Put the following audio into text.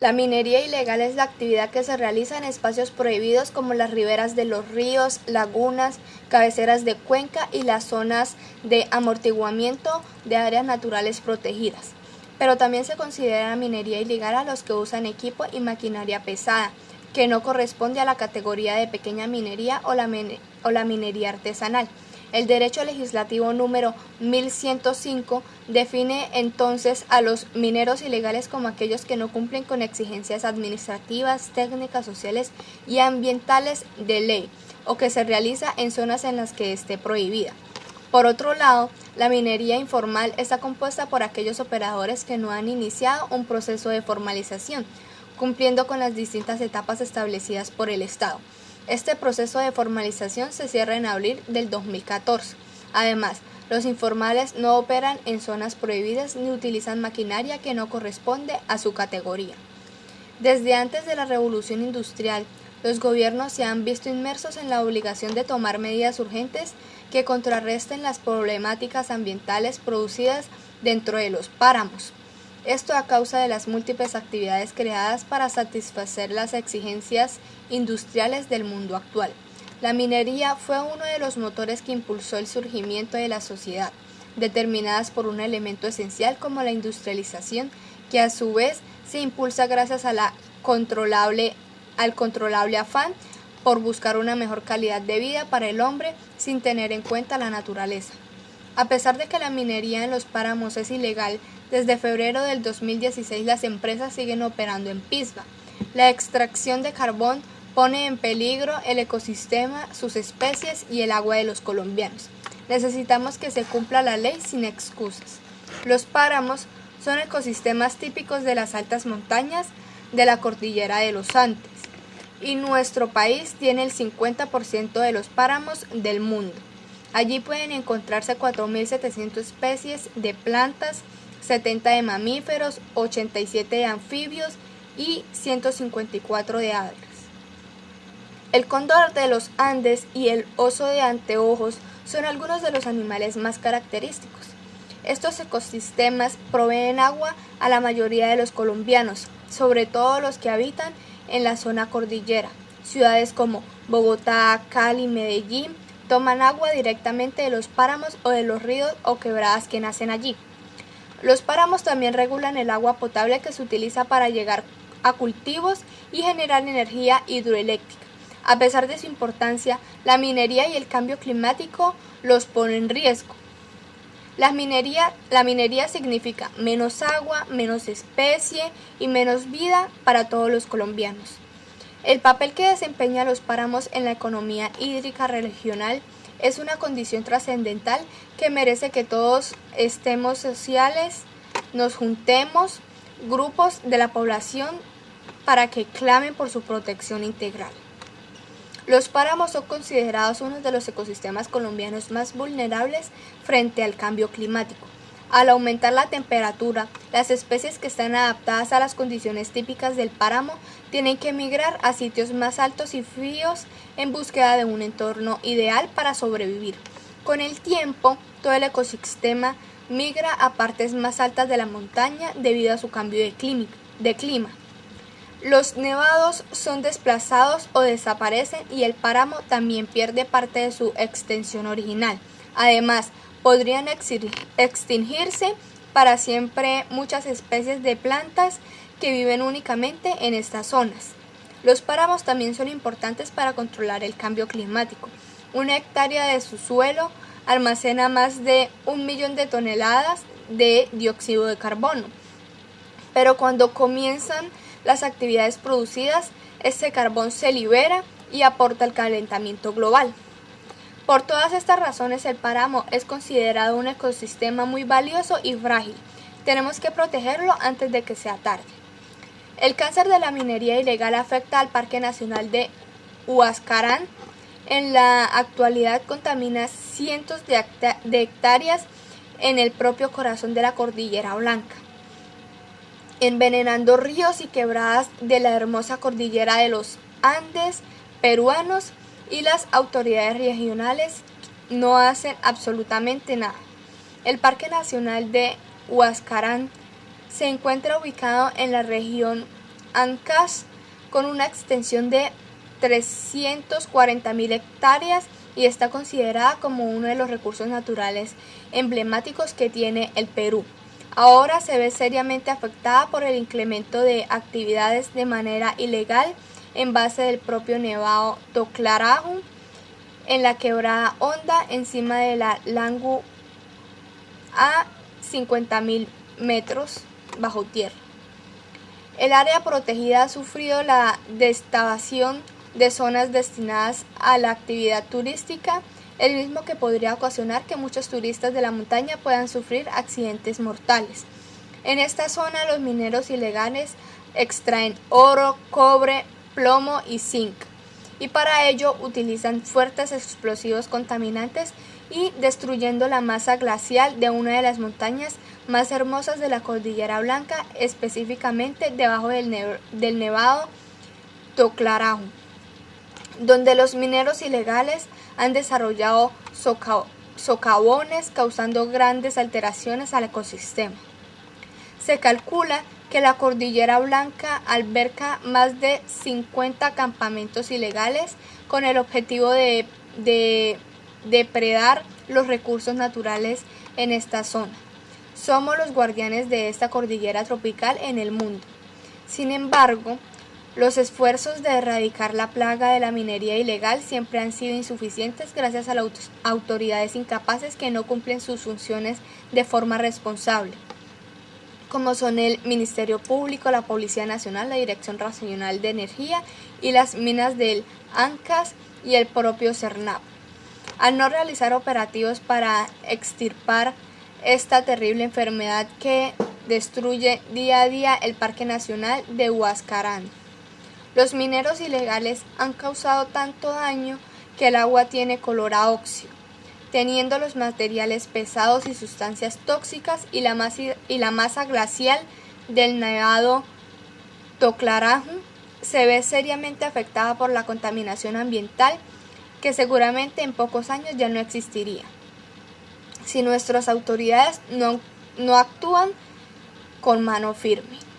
La minería ilegal es la actividad que se realiza en espacios prohibidos como las riberas de los ríos, lagunas, cabeceras de cuenca y las zonas de amortiguamiento de áreas naturales protegidas. Pero también se considera minería ilegal a los que usan equipo y maquinaria pesada, que no corresponde a la categoría de pequeña minería o la minería artesanal. El derecho legislativo número 1105 define entonces a los mineros ilegales como aquellos que no cumplen con exigencias administrativas, técnicas, sociales y ambientales de ley, o que se realiza en zonas en las que esté prohibida. Por otro lado, la minería informal está compuesta por aquellos operadores que no han iniciado un proceso de formalización, cumpliendo con las distintas etapas establecidas por el Estado. Este proceso de formalización se cierra en abril del 2014. Además, los informales no operan en zonas prohibidas ni utilizan maquinaria que no corresponde a su categoría. Desde antes de la Revolución Industrial, los gobiernos se han visto inmersos en la obligación de tomar medidas urgentes que contrarresten las problemáticas ambientales producidas dentro de los páramos. Esto a causa de las múltiples actividades creadas para satisfacer las exigencias industriales del mundo actual. La minería fue uno de los motores que impulsó el surgimiento de la sociedad, determinadas por un elemento esencial como la industrialización, que a su vez se impulsa gracias a al controlable afán por buscar una mejor calidad de vida para el hombre sin tener en cuenta la naturaleza. A pesar de que la minería en los páramos es ilegal, desde febrero del 2016 las empresas siguen operando en Pisba. La extracción de carbón pone en peligro el ecosistema, sus especies y el agua de los colombianos. Necesitamos que se cumpla la ley sin excusas. Los páramos son ecosistemas típicos de las altas montañas de la cordillera de los Andes, y nuestro país tiene el 50% de los páramos del mundo. Allí pueden encontrarse 4.700 especies de plantas, 70 de mamíferos, 87 de anfibios y 154 de aves. El cóndor de los Andes y el oso de anteojos son algunos de los animales más característicos. Estos ecosistemas proveen agua a la mayoría de los colombianos, sobre todo los que habitan en la zona cordillera. Ciudades como Bogotá, Cali, Medellín toman agua directamente de los páramos o de los ríos o quebradas que nacen allí. Los páramos también regulan el agua potable que se utiliza para llegar a cultivos y generar energía hidroeléctrica. A pesar de su importancia, la minería y el cambio climático los ponen en riesgo. La minería significa menos agua, menos especie y menos vida para todos los colombianos. El papel que desempeñan los páramos en la economía hídrica regional es una condición trascendental que merece que todos estemos sociales, nos juntemos, grupos de la población para que clamen por su protección integral. Los páramos son considerados uno de los ecosistemas colombianos más vulnerables frente al cambio climático. Al aumentar la temperatura, las especies que están adaptadas a las condiciones típicas del páramo tienen que migrar a sitios más altos y fríos en búsqueda de un entorno ideal para sobrevivir. Con el tiempo, todo el ecosistema migra a partes más altas de la montaña debido a su cambio de clima. Los nevados son desplazados o desaparecen y el páramo también pierde parte de su extensión original. Además, podrían extinguirse para siempre muchas especies de plantas que viven únicamente en estas zonas. Los páramos también son importantes para controlar el cambio climático. Una hectárea de su suelo almacena más de 1 millón de toneladas de dióxido de carbono. Pero cuando comienzan las actividades producidas, este carbón se libera y aporta al calentamiento global. Por todas estas razones, el páramo es considerado un ecosistema muy valioso y frágil. Tenemos que protegerlo antes de que sea tarde. El cáncer de la minería ilegal afecta al Parque Nacional de Huascarán. En la actualidad contamina cientos de hectáreas en el propio corazón de la Cordillera Blanca, envenenando ríos y quebradas de la hermosa cordillera de los Andes peruanos, y las autoridades regionales no hacen absolutamente nada. El Parque Nacional de Huascarán se encuentra ubicado en la región Ancash, con una extensión de 340.000 hectáreas y está considerada como uno de los recursos naturales emblemáticos que tiene el Perú. Ahora se ve seriamente afectada por el incremento de actividades de manera ilegal en base del propio Nevado Toclarahu en la quebrada Honda encima de la Langu a 50.000 metros bajo tierra. El área protegida ha sufrido la devastación de zonas destinadas a la actividad turística, el mismo que podría ocasionar que muchos turistas de la montaña puedan sufrir accidentes mortales. En esta zona los mineros ilegales extraen oro, cobre, plomo y zinc, y para ello utilizan fuertes explosivos contaminantes y destruyendo la masa glacial de una de las montañas más hermosas de la Cordillera Blanca, específicamente debajo del Nevado Toclarahu, donde los mineros ilegales han desarrollado socavones causando grandes alteraciones al ecosistema. Se calcula que la Cordillera Blanca alberga más de 50 campamentos ilegales con el objetivo de depredar los recursos naturales en esta zona. Somos los guardianes de esta cordillera tropical en el mundo. Sin embargo, los esfuerzos de erradicar la plaga de la minería ilegal siempre han sido insuficientes gracias a las autoridades incapaces que no cumplen sus funciones de forma responsable, como son el Ministerio Público, la Policía Nacional, la Dirección Nacional de Energía y las minas del Ancash y el propio CERNAP. Al no realizar operativos para extirpar esta terrible enfermedad que destruye día a día el Parque Nacional de Huascarán, los mineros ilegales han causado tanto daño que el agua tiene color a óxido, teniendo los materiales pesados y sustancias tóxicas y la masa glacial del Nevado Toclarahu se ve seriamente afectada por la contaminación ambiental que seguramente en pocos años ya no existiría si nuestras autoridades no actúan con mano firme.